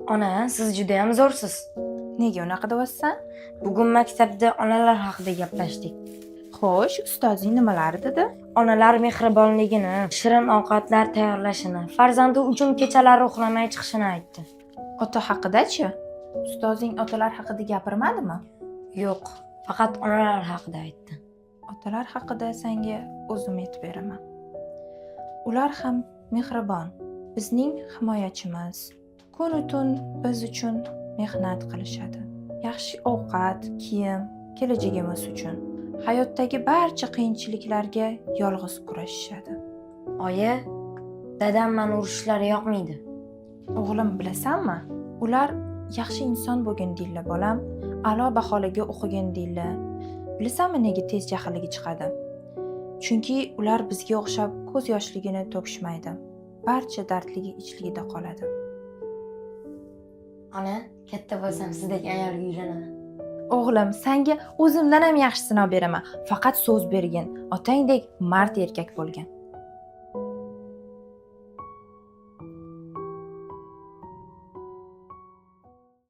Ona, siz juda ham zo'rsiz. Nega unaqa deyapsan? Bugun maktabda onalar haqida gaplashdik. Xo'sh, ustozing nimalar dedi? Onalar mehribonligini, shirin ovqatlar tayyorlashini, farzandi uchun kechalari uxlamay chiqishini aytdi. Ota haqida-chi? Ustozing otalar haqida gapirmadimi? Yo'q, faqat onalar haqida aytdi. Otalar haqida senga o'zim aytib beraman. Ular ham mehribon, bizning himoyachimiz. Kun-u tun biz uchun mehnat qilishadi. Yaxshi ovqat, kiyim, kelajagimiz uchun. Hayotdagi barcha qiyinchiliklarga yolg'iz kurashishadi. Oyi, dadam meni urishlari yoqmaydi. O'g'lim, bilasanmi? Ular yaxshi inson bo'lgin deylar, bolam. A'lo baholarga o'qigin deylar. Bilasanmi nega tez jahlligi chiqadi? Chunki ular bizga o'xshab ko'z yoshligini to'kishmaydi. Barcha dardligi ichligida qoladi. Ona, katta bo'lsam sizdek ayolga uylanaman. O'g'lim, senga o'zimdan ham yaxshisini olib beraman. Faqat so'z bergin. Otangdek mard erkak bo'lgin.